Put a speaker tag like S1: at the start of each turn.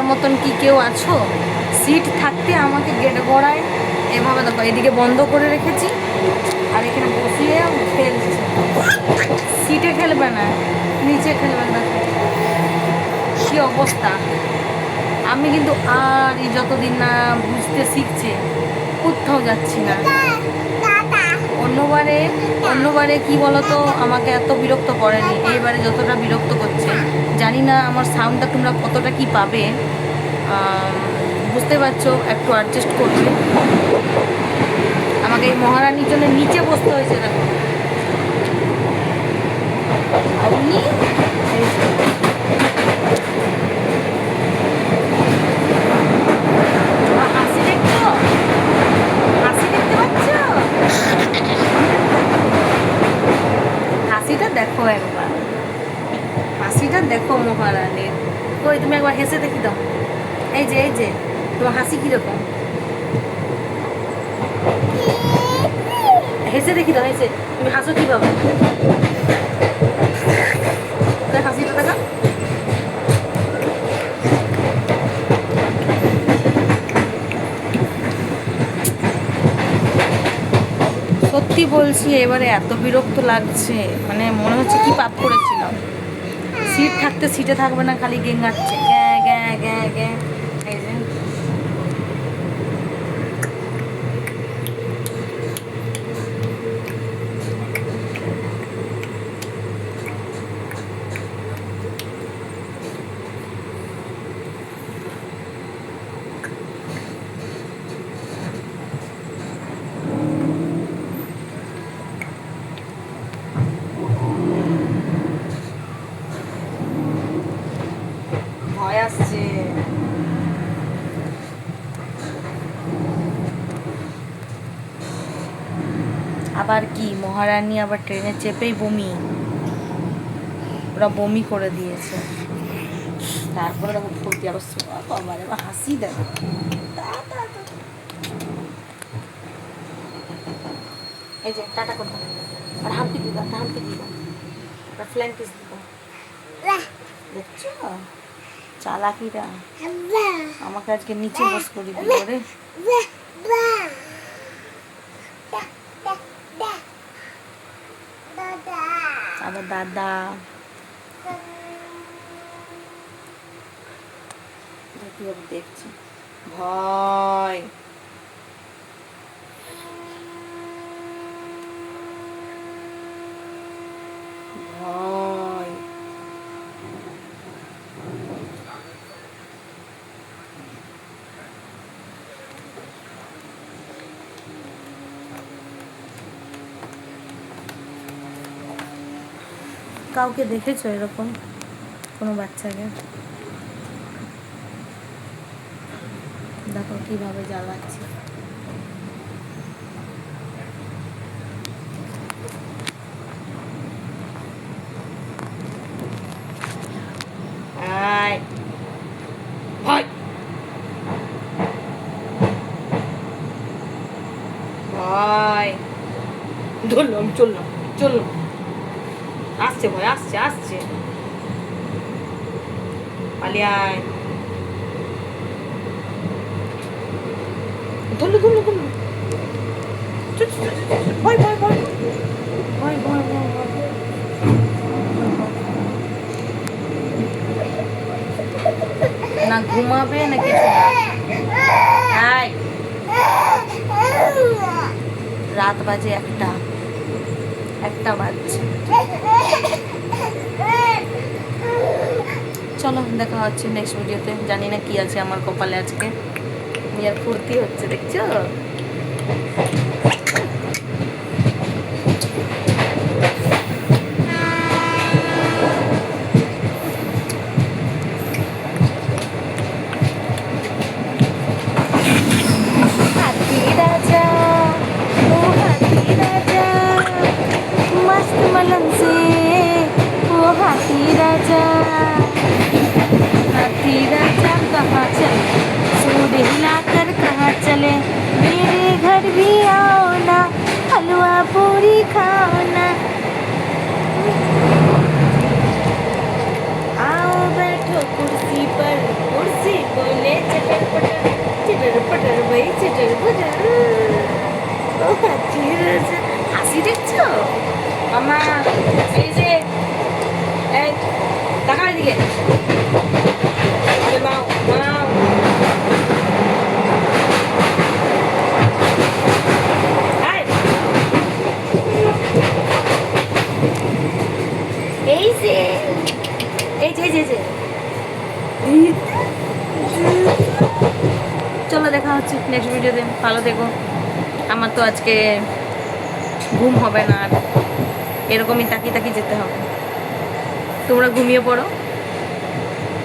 S1: আমার মতন কি কেউ আছো? সিট থাকতে আমাকে গেট গড়ায় এভাবে। দেখো এদিকে বন্ধ করে রেখেছি আর এখানে বসিয়ে খেলছে। সিটে খেলবে না, নিচে খেলবে না। কি অবস্থা! আমি কিন্তু আর এই যতদিন না বুঝতে শিখছে কোথাও যাচ্ছি না। অন্যবারে কি বলতো আমাকে এত বিরক্ত করেনি, এইবারে যতটা বিরক্ত করছে। জানি না আমার সাউন্ডটা তোমরা কতটা কি পাবে, বুঝতে পারছো, একটু অ্যাডজাস্ট করবে। আমাকে এই মহারানীর জন্য নিচে বসতে হয়েছে। দেখো আপনি হাসি দেখছো, হাসি দেখতে পাচ্ছ? হাসিটা দেখো একবার, হাসিটা দেখো মহারানীর। কই তুমি একবার হেসে দেখি দাও। এই যে এই যে তোমার হাসি কিরকম, হেসে দেখি দাও। হেসে তুমি হাসো কিভাবে? হাসিটা দেখা। সত্যি বলছি এবারে এত বিরক্ত লাগছে, মানে মনে হচ্ছে কি পাপ করেছিলাম। সিট থাকতে সিটে থাকবে না, খালি গেঙ্গাচ্ছে গ্যাঁ গ্যাঁ গ্যাঁ গ্যাঁ। এই যে ভয় আসছে। আবার কি মহারানী আবার ট্রেনে চেপেই বমি, ওরা বমি করে দিয়েছে। তারপরে দেখো ফুর্তি আবার বাবার এবার হাসি দেখো। এই যে টাটা করবো আর হাম্পি দিব, একটা হাম্পি দিব, একটা ফ্ল্যাং কিস দিব। দেখছো চালাকিরা, আমাকে আজকে নিচে বস করে দিল রে। আবার দাদা দেখছি ভয়। ভয় কাউকে দেখেছো এরকম কোনো বাচ্চাকে? দেখো কিভাবে জ্বালাচ্ছে। ধরলাম, চললাম চললাম, আসছে ভয়, আসছে আসছে, পালিয়ে আয়। ধরলো ধরলো ধরলো, ভয় ভয় ভয় ভয় ভয় ভয় ভয়। না ঘুমাবে না কিছু না। রাত বাজে একটা বাজছে। চলো দেখা হচ্ছে নেক্সট ভিডিওতে। জানি না কি আছে আমার কপালে আজকে, আর ফুর্তি হচ্ছে দেখছো। पूरी खाना आओ बैठो कुर्सी पर ঠিক আছে, হাসি দেখছো আমার? এই যে এই টাকা এদিকে মাও মাও। এই যে এই যে এই যে চলো দেখা হচ্ছে নেক্সট ভিডিওতে। ভালো দেখো। আমার তো আজকে ঘুম হবে না আর, এরকমই তাকিয়ে তাকিয়ে যেতে হবে। তোমরা ঘুমিয়ে পড়ো।